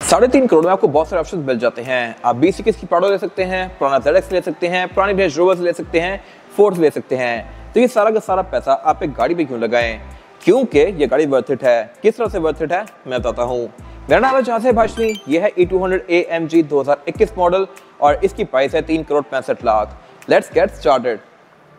3.5 करोड़ में आपको बहुत सारे ऑप्शन मिल जाते हैं। आप 2021 की प्राडो ले सकते हैं, पुराना ZX ले सकते हैं, पुरानी रेंज रोवर्स ले सकते हैं, फोर्स ले सकते हैं। तो ये सारा का सारा पैसा आप एक गाड़ी पे क्यों लगाएं? क्योंकि ये गाड़ी वर्थ इट है। किस तरह से वर्थ इट है मैं बताता हूँ। मेरा नाम है जहां भाषणी, ये है E200 AMG 2021 मॉडल और इसकी प्राइस है 3 crore 65 lakh. Let's get started.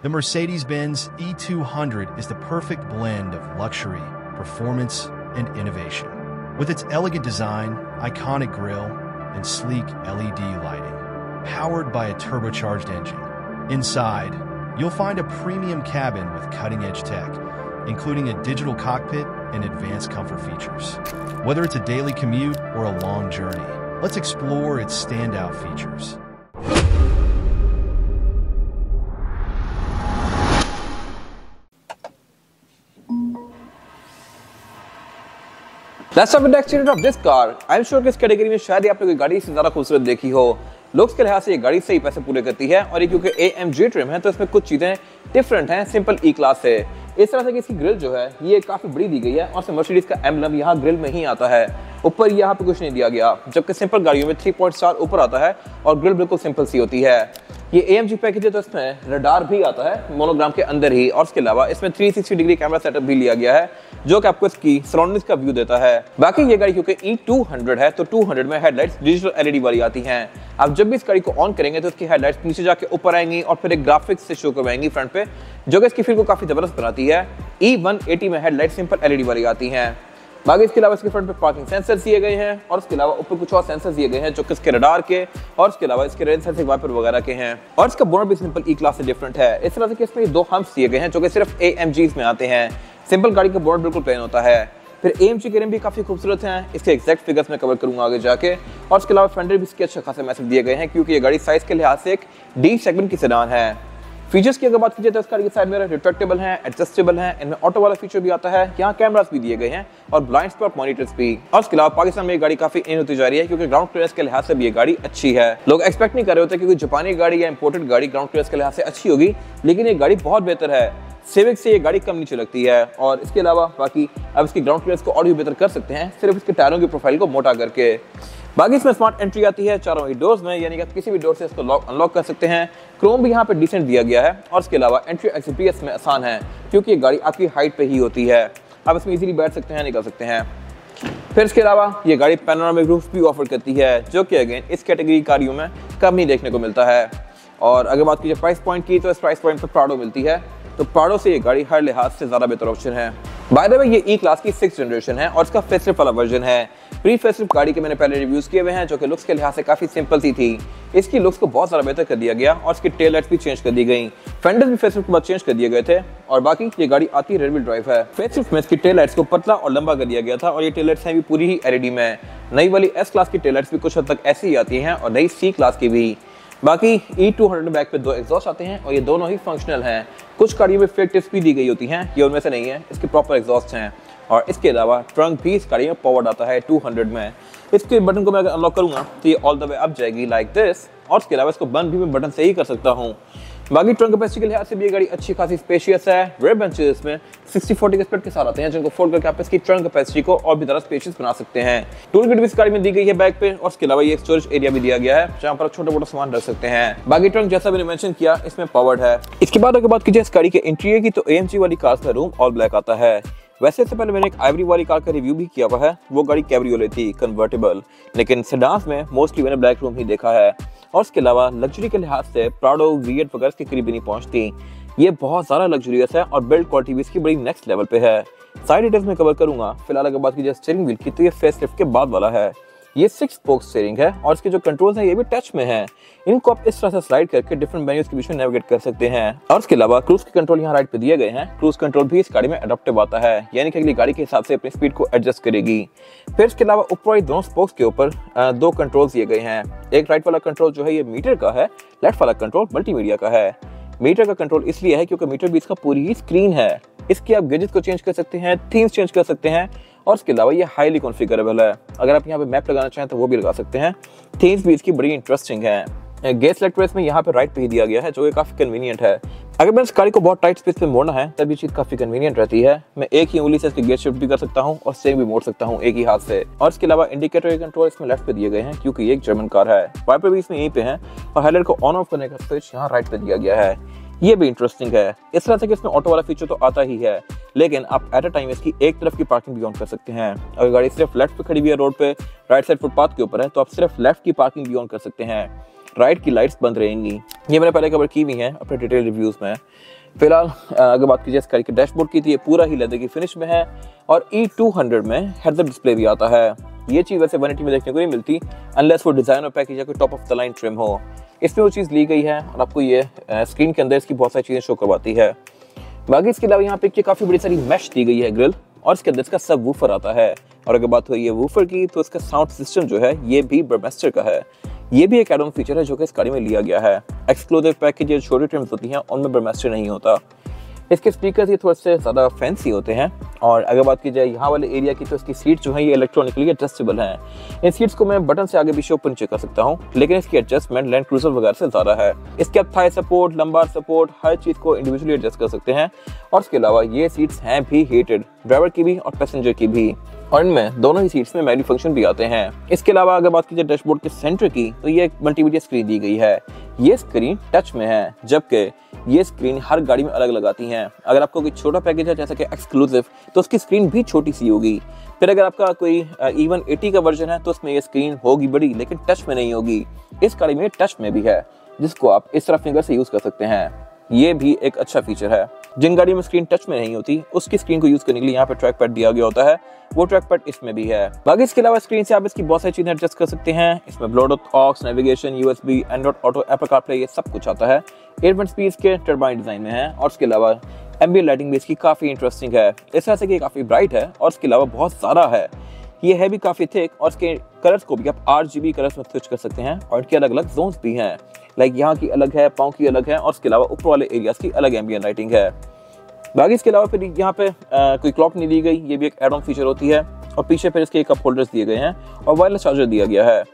The Mercedes-Benz E200 is the perfect blend of luxury, performance, and innovation. With its elegant design, iconic grille, and sleek LED lighting, powered by a turbocharged engine. Inside, you'll find a premium cabin with cutting-edge tech, including a digital cockpit and advanced comfort features. Whether it's a daily commute or a long journey, let's explore its standout features. Let's start with the exterior of this car. I'm sure कि इस category में शायद ही आपने कोई गाड़ी से ज़्यादा खूबसूरत देखी हो। लुक्स के लिहाज से ये गाड़ी सही पैसे पूरे करती है और ये क्योंकि AMG ट्रिम है तो इसमें कुछ चीज़ें डिफरेंट हैं सिंपल E क्लास से। इस तरह से कि इसकी ग्रिल जो है ये काफ़ी बड़ी दी गई है और मर्सिडीज का एम्बलम यहाँ ग्रिल में ही आता है, ऊपर यहाँ पे कुछ नहीं दिया गया, जबकि सिंपल गाड़ियों में 3.4 ऊपर आता है और ग्रिल बिल्कुल सिंपल सी होती है। ये AMG पैकेज है तो इसमें रडार भी आता है मोनोग्राम के अंदर ही और इसके अलावा इसमें 360 डिग्री कैमरा सेटअप भी लिया गया है जो कि आपको इसकी सराउंडिंग्स का व्यू देता है। बाकी ये गाड़ी क्योंकि E200 है तो 200 में हेडलाइट्स डिजिटल LED वाली आती हैं। आप जब भी इस गाड़ी को ऑन करेंगे तो इसकी हेडलाइट्स नीचे जाके ऊपर आएंगी और फिर एक ग्राफिक्स से शो करवाएंगी फ्रंट पे, जो कि इसकी फील को काफी जबरदस्त बनाती है। E180 में हेडलाइट सिंपल LED वाली आती हैं। बाकी इसके अलावा इसके फ्रंट पे पार्किंग सेंसर दिए गए हैं और इसके अलावा ऊपर कुछ और सेंसर दिए गए हैं जो कि इसके रडार के और इसके अलावा इसके रेन सेंसिंग वाइपर वगैरह के हैं। और इसका बोनट भी सिंपल E क्लास से डिफरेंट है। इस तरह से कि इसमें 2 हम्प्स दिए गए हैं जो कि सिर्फ AMGs में आते हैं। सिंपल गाड़ी का बोनट बिल्कुल प्लेन होता है। फिर AMG के रिम भी काफी खूबसूरत हैं, इसके एग्जैक्ट फिगर्स में कवर करूंगा आगे जाके। और इसके अलावा फेंडर भी इसके अच्छे खासे मैसेज दिए गए हैं क्योंकि ये गाड़ी साइज के लिहाज से एक D सेगमेंट की सेडान है। फीचर्स की अगर बात कीजिए तो इसका ये साइड मिरर रिट्रैक्टेबल है, एडजस्टेबल है, इनमें ऑटो वाला फीचर भी आता है, यहाँ कैमरास भी दिए गए हैं और ब्लाइंड स्पॉट मॉनिटर्स भी। और इसके अलावा पाकिस्तान में ये गाड़ी काफी इन होती जा रही है क्योंकि ग्राउंड क्लियरेंस के लिहाज से भी ये गाड़ी अच्छी है। लोग एक्सपेक्ट नहीं कर रहे होते क्योंकि जापानी गाड़ी या इंपोर्टेड गाड़ी ग्राउंड क्लियरेंस के लिहाज से अच्छी होगी, लेकिन ये गाड़ी बहुत बेहतर है। सिविक से ये गाड़ी कम नीचे लगती है और इसके अलावा बाकी अब इसकी ग्राउंड क्लियरेंस को और भी बेहतर कर सकते हैं सिर्फ इसके टायरों की प्रोफाइल को मोटा करके। बाकी इसमें स्मार्ट एंट्री आती है चारों ही डोर्स में, यानी कि आप किसी भी डोर से इसको लॉक अनलॉक कर सकते हैं। क्रोम भी यहाँ पे डिसेंट दिया गया है और इसके अलावा एंट्री एक्सेस में आसान है क्योंकि ये गाड़ी आपकी हाइट पे ही होती है। आप इसमें इजीली बैठ सकते हैं, निकल सकते हैं। फिर इसके अलावा ये गाड़ी पैनोरामिक रूफ भी ऑफर करती है जो कि अगेन इस कैटेगरी गाड़ियों में कम ही देखने को मिलता है। और अगर बात कीजिए प्राइस पॉइंट की तो इस प्राइस पॉइंट पर प्राडो मिलती है, तो प्राडो से ये गाड़ी हर लिहाज से ज़्यादा बेहतर ऑप्शन है। बाय द वे ये E क्लास की 6th जनरेशन है और इसका फेसलिफ्ट वाला वर्जन है। प्री फेसलिफ्ट गाड़ी के मैंने पहले रिव्यूज किए हुए हैं जो कि लुक्स के लिहाज से काफी सिंपल सी थी। इसकी लुक्स को बहुत ज़्यादा बेहतर कर दिया गया और इसकी टेल लाइट्स भी चेंज कर दी गई, फेंडर्स भी फेसलिफ्ट के बाद चेंज कर दिए गए थे। और बाकी ये गाड़ी आती रेयर व्हील ड्राइव है। फेसलिफ्ट में इसकी टेल लाइट्स को पतला और लंबा कर दिया गया था और ये टेल लाइट्स हैं भी पूरी ही LED में। नई वाली S क्लास की टेल लाइट्स भी कुछ हद तक ऐसी ही आती हैं और नई C क्लास की भी। बाकी E200 बैक पे 2 एग्जॉस्ट आते हैं और ये दोनों ही फंक्शनल हैं। कुछ गाड़ियों में फेक टिप्स भी दी गई होती हैं, ये उनमें से नहीं है, इसके प्रॉपर एग्जॉस्ट हैं। और इसके अलावा ट्रंक भी इस गाड़ी में पावर्ड आता है 200 में। इसके बटन को मैं अगर अनलॉक करूंगा तो ये ऑल द वे अप जाएगी लाइक दिस और इसके अलावा इसको बंद भी मैं बटन से ही कर सकता हूँ। बाकी ट्रंक कैपेसिटी के लिहाज से भी ये गाड़ी अच्छी खासी स्पेशियस है। रेयर बेंचेस में 60-40 के स्प्लिट के साथ आते हैं जिनको फोल्ड करके आप इसकी ट्रंक कैपेसिटी को और भी ज़्यादा स्पेशियस बना सकते हैं। टूल किट भी इस गाड़ी में दी गई है बैक पे और इसके अलावा ये स्टोरेज एरिया भी दिया गया है जहाँ पर छोटे मोटे सामान रख सकते हैं। बाकी ट्रंक जैसा मैंने मेंशन किया इसमें पावर्ड है। इसके बाद अगर बात कीजिए इस गाड़ी के इंटीरियर की तो AMG वाली कार का रूम ऑल ब्लैक आता है। वैसे इससे पहले मैंने एक आइवरी वाली कार का रिव्यू भी किया हुआ है, वो गाड़ी कैब्रियोलेट थी कन्वर्टेबल, लेकिन सेडान्स में मोस्टली मैंने ब्लैक रूम ही देखा है। और इसके अलावा लग्जरी के लिहाज से प्राडो V8 वगैरह के करीब नहीं पहुंचती। ये बहुत ज़्यादा लग्जरियस है और बिल्ड क्वालिटी भी इसकी बड़ी नेक्स्ट लेवल पे है। साइड डिटेल्स में कवर करूंगा। फिलहाल अगर बात कीजिए स्टीयरिंग व्हील की तो ये फेसलिफ्ट के बाद वाला है। ये 6 स्पोक स्टीयरिंग है और इसके जो कंट्रोल्स हैं ये भी टच में हैं। इनको आप इस तरह से स्लाइड करके डिफरेंट मेन्यूज के बीच में नेविगेट कर सकते हैं। और इसके अलावा क्रूज के कंट्रोल यहाँ राइट पे दिए गए हैं। क्रूज कंट्रोल भी इस गाड़ी में अडॉप्टिव आता है, यानी कि अगली गाड़ी के हिसाब से अपनी स्पीड को एडजस्ट करेगी। फिर इसके अलावा ऊपर वाली दोनों स्पोक्स के ऊपर 2 कंट्रोल्स दिए गए हैं। एक राइट वाला कंट्रोल जो है ये मीटर का है, लेफ्ट वाला कंट्रोल मल्टीमीडिया का है। मीटर का कंट्रोल इसलिए है क्योंकि मीटर भी इसका पूरी ही स्क्रीन है। इसकी आप गैजेट्स को चेंज कर सकते हैं, थीम्स चेंज कर सकते हैं और इसके अलावा ये हाईली कॉन्फ़िगरेबल है। अगर आप यहाँ पे मैप लगाना चाहें तो वो भी लगा सकते हैं। थीम्स भी इसकी बड़ी इंटरेस्टिंग है। गेट सेलेक्टर इसमें यहाँ पे राइट पे ही दिया गया है जो कि काफ़ी कन्वीनियंट है। अगर मैं इस गाड़ी को बहुत टाइट स्पेस पे मोड़ना है तब ये चीज काफी कन्वीनियंट रहती है। मैं एक ही उंगली से इसके गियर शिफ्ट भी कर सकता हूँ और स्टीयरिंग भी मोड़ सकता हूँ एक ही हाथ से। और इसके अलावा इंडिकेटर के कंट्रोल इसमें लेफ्ट पे दिए गए हैं क्योंकि ये एक जर्मन कार है। वाइपर भी इसमें यहीं पे है और हेडलाइट को ऑन ऑफ करने का स्विच यहाँ राइट पे दिया गया है। ये भी इंटरेस्टिंग है। इस तरह से कि इसमें ऑटो वाला फीचर तो आता ही है, लेकिन आप एट अ टाइम इसकी एक तरफ की पार्किंग भी ऑन कर सकते हैं। अगर गाड़ी सिर्फ लेफ्ट पे खड़ी हुई है रोड पे, राइट साइड फुटपाथ के ऊपर है, तो आप सिर्फ लेफ्ट की पार्किंग भी ऑन कर सकते हैं। राइट की लाइट्स बंद रहेंगी। ये मैंने पहले कवर की हुई है अपने डिटेल रिव्यूज में। फिलहाल अगर बात कीजिए इस गाड़ी के डैशबोर्ड की, तो ये पूरा ही लेदर की फिनिश में है और E200 में हेड अप डिस्प्ले भी आता है। ये चीज़ वैसे 180 में देखने को नहीं मिलती अनलेस वो डिजाइन और पैकेज या कोई top of the line trim हो। इसमें वो चीज़ ली गई है और आपको ये स्क्रीन के अंदर इसकी बहुत सारी चीज़ें शो करवाती है। बाकी इसके अलावा यहाँ पे काफ़ी बड़ी सारी मैश दी गई है ग्रिल और इसके अंदर इसका सब वूफर आता है। और अगर बात हुई है वूफर की, तो इसका साउंड सिस्टम जो है ये भी बर्मेस्टर का है। ये भी एक एड ऑन फीचर है जो कि इस गाड़ी में लिया गया है। एक्सक्लूसिव पैकेज जो छोटी ट्रिम्स होती हैं उनमें बर्मेस्टर नहीं होता। इसके स्पीकर ये थोड़े से ज़्यादा फैंसी होते हैं। और अगर बात की जाए यहाँ वाले एरिया की, तो इसकी सीट जो है ये इलेक्ट्रॉनिकली एडजस्टेबल हैं। इन सीट्स को मैं बटन से आगे पीछे ऊपर नीचे कर सकता हूँ, लेकिन इसकी एडजस्टमेंट लैंड क्रूजर वगैरह से ज़्यादा है। इसके आप थाई सपोर्ट, लंबार सपोर्ट, हर चीज़ को इंडिविजुअली एडजस्ट कर सकते हैं। और इसके अलावा ये सीट्स हैं भी हीटेड, ड्राइवर की भी और पैसेंजर की भी, और इनमें दोनों ही सीट्स में मैनुअल फंक्शन भी आते हैं। इसके अलावा अगर बात की जाए डैशबोर्ड के सेंटर की, तो ये एक मल्टीमीडिया स्क्रीन दी गई है। ये स्क्रीन टच में है, जबकि ये स्क्रीन हर गाड़ी में अलग अलग आती हैं। अगर आपको कोई छोटा पैकेज है जैसा कि एक्सक्लूसिव, तो उसकी स्क्रीन भी छोटी सी होगी। फिर अगर आपका कोई इवन 80 का वर्जन है तो उसमें ये स्क्रीन होगी बड़ी, लेकिन टच में नहीं होगी। इस गाड़ी में टच में भी है, जिसको आप इस तरह फिंगर से यूज कर सकते हैं। ये भी एक अच्छा फीचर है। जिन गाड़ियों में स्क्रीन टच में नहीं होती, उसकी स्क्रीन को यूज करने के लिए यहाँ पे ट्रैक पैड दिया गया होता है। वो ट्रैक पैड इसमें भी है। बाकी इसके अलावा स्क्रीन से आप इसकी बहुत सारी चीजें एडजस्ट कर सकते हैं। इसमें Bluetooth, aux, navigation, USB, Android auto, Apple CarPlay, ये सब कुछ आता है। 8 स्पीड के टर्बाइन डिजाइन में है। और इसके अलावा एम्बिएंट लाइटिंग भी इसकी काफी इंटरेस्टिंग है। इस तरह से कि काफी ब्राइट है और इसके अलावा बहुत सारा है। ये है भी काफी थिक और इसके कलर्स को भी आप RGB कलर्स में स्विच कर सकते हैं। और इनके अलग अलग जोन्स भी हैं, लाइक यहाँ की अलग है, पाँव की अलग है, और इसके अलावा ऊपर वाले एरियाज की अलग एम्बिएंट लाइटिंग है। बाकी इसके अलावा फिर यहाँ पे कोई क्लॉक नहीं दी गई, ये भी एक एड ऑन फीचर होती है। और पीछे फिर इसके कप होल्डर्स दिए गए हैं और वायरलेस चार्जर दिया गया है।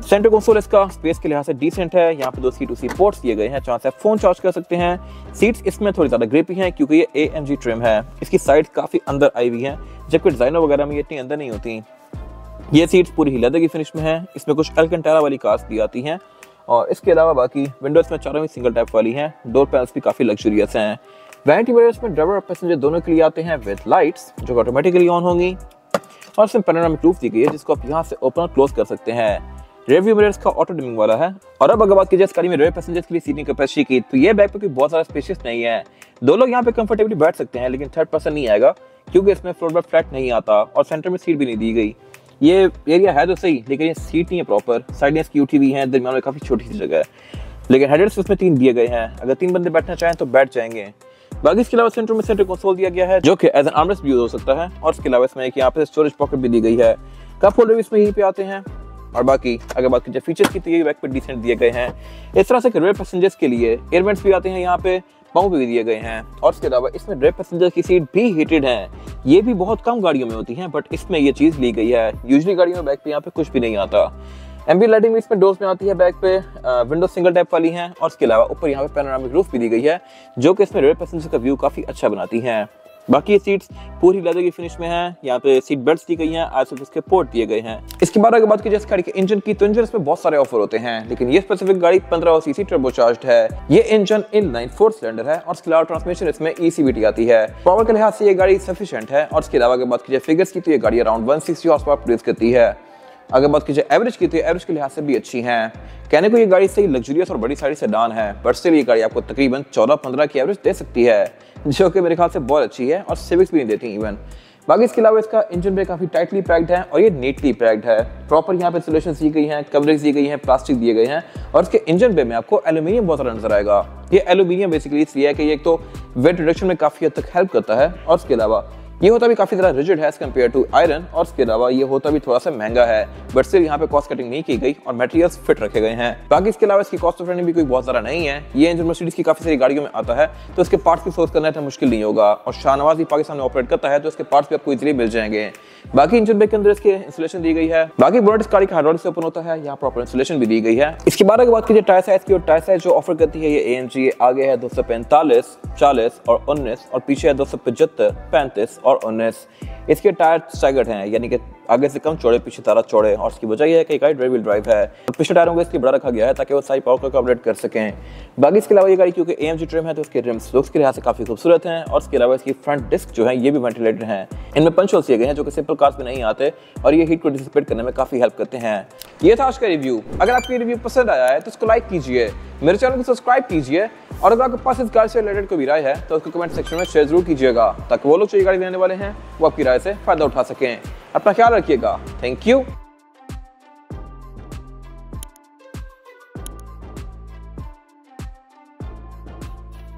सेंटर कंसोल इसका स्पेस के लिहाज से डिसेंट है। यहाँ पे 2 C2C पोर्ट्स दिए गए हैं जहाँ से आप फोन चार्ज कर सकते हैं। सीट्स इसमें थोड़ी ज्यादा ग्रिपी हैं क्योंकि ये AMG ट्रिम है। इसकी साइड काफी अंदर आई हुई है, जबकि डिजाइनर वगैरह में ये इतनी अंदर नहीं होती। ये सीट्स पूरी ही लेदर की फिनिश में है। इसमें कुछ अल्कंटारा वाली कार्स भी आती हैं। और इसके अलावा बाकी विंडोज में चारों ही सिंगल टैप वाली हैं। डोर पैनल्स भी काफी लग्जरियस हैं। वैनिटी मिरर्स में ड्राइवर और पैसेंजर दोनों के लिए आते हैं विद लाइट्स जो ऑटोमेटिकली ऑन होंगी। और इसमें पैनोरामिक रूफ दी गई है जिसको आप यहाँ से ओपन और क्लोज कर सकते हैं। रियर व्यू मिरर्स का ऑटो डिमिंग वाला है। और अब अगर बात कीजिए इस गाड़ी में रियर पैसेंजर्स के लिए सीटिंग कैपेसिटी की, तो ये बैक पे कोई बहुत ज्यादा स्पेशियस नहीं है। 2 लोग यहाँ पे कंफर्टेबली बैठ सकते हैं, लेकिन थर्ड पर्सन नहीं आएगा क्योंकि इसमें फ्लोर पर फ्लैट नहीं आता और सेंटर में सीट भी नहीं दी गई। ये एरिया है तो सही, लेकिन ये सीट नहीं है प्रॉपर। साइड की उठी हुई है, दरमियान में काफी छोटी सी जगह है, लेकिन हेडरेस्ट उसमें 3 दिए गए हैं। अगर 3 बंदे बैठना चाहें तो बैठ जाएंगे। बाकी इसके अलावा सेंटर में सेंटर कंसोल दिया गया है जो कि एज एन आर्मरेस्ट भी यूज हो सकता है। और इसके अलावा इसमें एक यहाँ पे स्टोरेज पॉकेट भी दी गई है। कप होल्डर भी इसमें यहीं पे आते हैं। और बाकी अगर बात कीजिए फीचर्स की, तो ये बैक पे डिसेंट दिए गए हैं। इस तरह से रियर पैसेंजर्स के लिए एयरवेंट्स भी आते हैं, यहाँ पे पाँव भी दिए गए हैं। और इसके अलावा इसमें रियर पैसेंजर की सीट भी हीटेड है। ये भी बहुत कम गाड़ियों में होती है, बट इसमें ये चीज ली गई है। यूजुअली गाड़ियों में बैक पे यहाँ पे कुछ भी नहीं आता। एम्बिएंट लाइटिंग भी इसमें डोर्स में आती है बैक पे। विंडो सिंगल टैप वाली हैं। और इसके अलावा ऊपर यहाँ पे पैनोरामिक रूफ भी दी गई है जो कि इसमें रियर पैसेंजर का व्यू काफी अच्छा बनाती है। बाकी ये सीट्स पूरी लेदर की फिनिश में है। यहाँ पे सीट बेल्ट्स दी गई हैं, आईसोफिक्स के पोर्ट दिए गए हैं। इसके बाद अगर बात की जाए इस गाड़ी के इंजन की, तो इंजन इसमें बहुत सारे ऑफर होते हैं, लेकिन ये स्पेसिफिक गाड़ी 1500 सीसी टर्बोचार्ज्ड है। ये इंजन इनलाइन 4 सिलेंडर है और इसके अलावा ट्रांसमिशन इसमें ECVT आती है। पावर के लिहाज से ये गाड़ी सफिशिएंट है। और इसके अलावा अगर बात की जाए फिगर्स की, तो ये गाड़ी अराउंड 160 हॉर्स पावर प्रोड्यूस करती है। अगर बात की जाए एवरेज की, तो एवरेज के लिहाज से भी अच्छी है। कहने को ये गाड़ी सही लग्जरियस और बड़ी सारी सेडान है, बट स्टिल ये गाड़ी आपको तकरीबन 14-15 की एवरेज दे सकती है, जो कि मेरे ख्याल से बहुत अच्छी है। और सिविक्स भी नहीं देती इवन। बाकी इसके अलावा इसका इंजन बे काफी टाइटली पैक्ड है और ये नीटली पैक्ड है। प्रॉपर यहाँ पे इंसुलेशन दी गई है, कवरेज दी गई है, प्लास्टिक दिए गए हैं। और इसके इंजन बे में आपको एल्यूमिनियम बहुत सारा नजर आएगा। ये एल्यूमिनियम बेसिकली इसलिए है कि ये एक तो वेट रिडक्शन में काफी हद तक हेल्प करता है। और इसके अलावा ये होता भी काफी ज्यादा रिजिड है एज कम्पेयर टू आयरन, और इसके अलावा ये होता भी थोड़ा सा महंगा है, बट स्टिल यहाँ पे कॉस्ट कटिंग नहीं की गई और मटेरियल्स फिट रखे गए हैं। बाकी इसके अलावा इसकी कॉस्ट ऑफ रनिंग भी कोई बहुत ज्यादा नहीं है। ये इंजन मर्सिडीज की काफी सारी गाड़ियों में आता है, तो इसके पार्ट्स की सोर्स करना इतना मुश्किल नहीं होगा, और शाहनवाज भी पाकिस्तान में ऑपरेट करता है, तो इसके पार्ट्स भी आपको इजीली मिल जाएंगे। बाकी इंजन ब्रेक के अंदर इसके इंसुलेशन दी गई है। बाकी बोनट इस गाड़ी का हाइड्रोलिक से ओपन होता है, यहाँ प्रॉपर इंसुलेशन भी दी गई है। इसके बाद अगर बात कीजिए टायर साइज की, और टायर साइज जो ऑफर करती है ये AMG, आगे है 245, 40 और 19, और पीछे है 275, 35 और 19। इसके टायर स्टैगर्ड हैं, यानी कि आगे से कम चौड़े, पीछे तारा चौड़े, और इसकी वजह यह है कि गाड़ी रियर व्हील ड्राइव है। पिछले टायरों को इसलिए बड़ा रखा गया है ताकि वो सारी पावर को अपडेट कर सकें। बाकी इसके अलावा ये गाड़ी क्योंकि AMG ट्रिम है, तो इसके रिम्स लुक्स के लिहाज से काफी खूबसूरत हैं, और इसके अलावा इसकी फ्रंट डिस्क जो है ये भी वेंटिलेटेड हैं। इनमें पंच होल्स दिए गए हैं जो कि सिंपल कार्स में नहीं आते, और ये हीट को डिसिपेट करने में काफी हेल्प करते हैं। ये था आज का रिव्यू। अगर आपको ये रिव्यू पसंद आया है तो इसको लाइक कीजिए, मेरे चैनल को सब्सक्राइब कीजिए, और अगर आपके पास इस गाड़ी से रिलेटेड कोई भी राय है तो उसको कमेंट सेक्शन में शेयर जरूर कीजिएगा, ताकि वो लोग जो ये गाड़ी लेने वाले हैं वो आपकी राय से फायदा उठा सकें। अपना ख्याल रखिएगा। Thank you.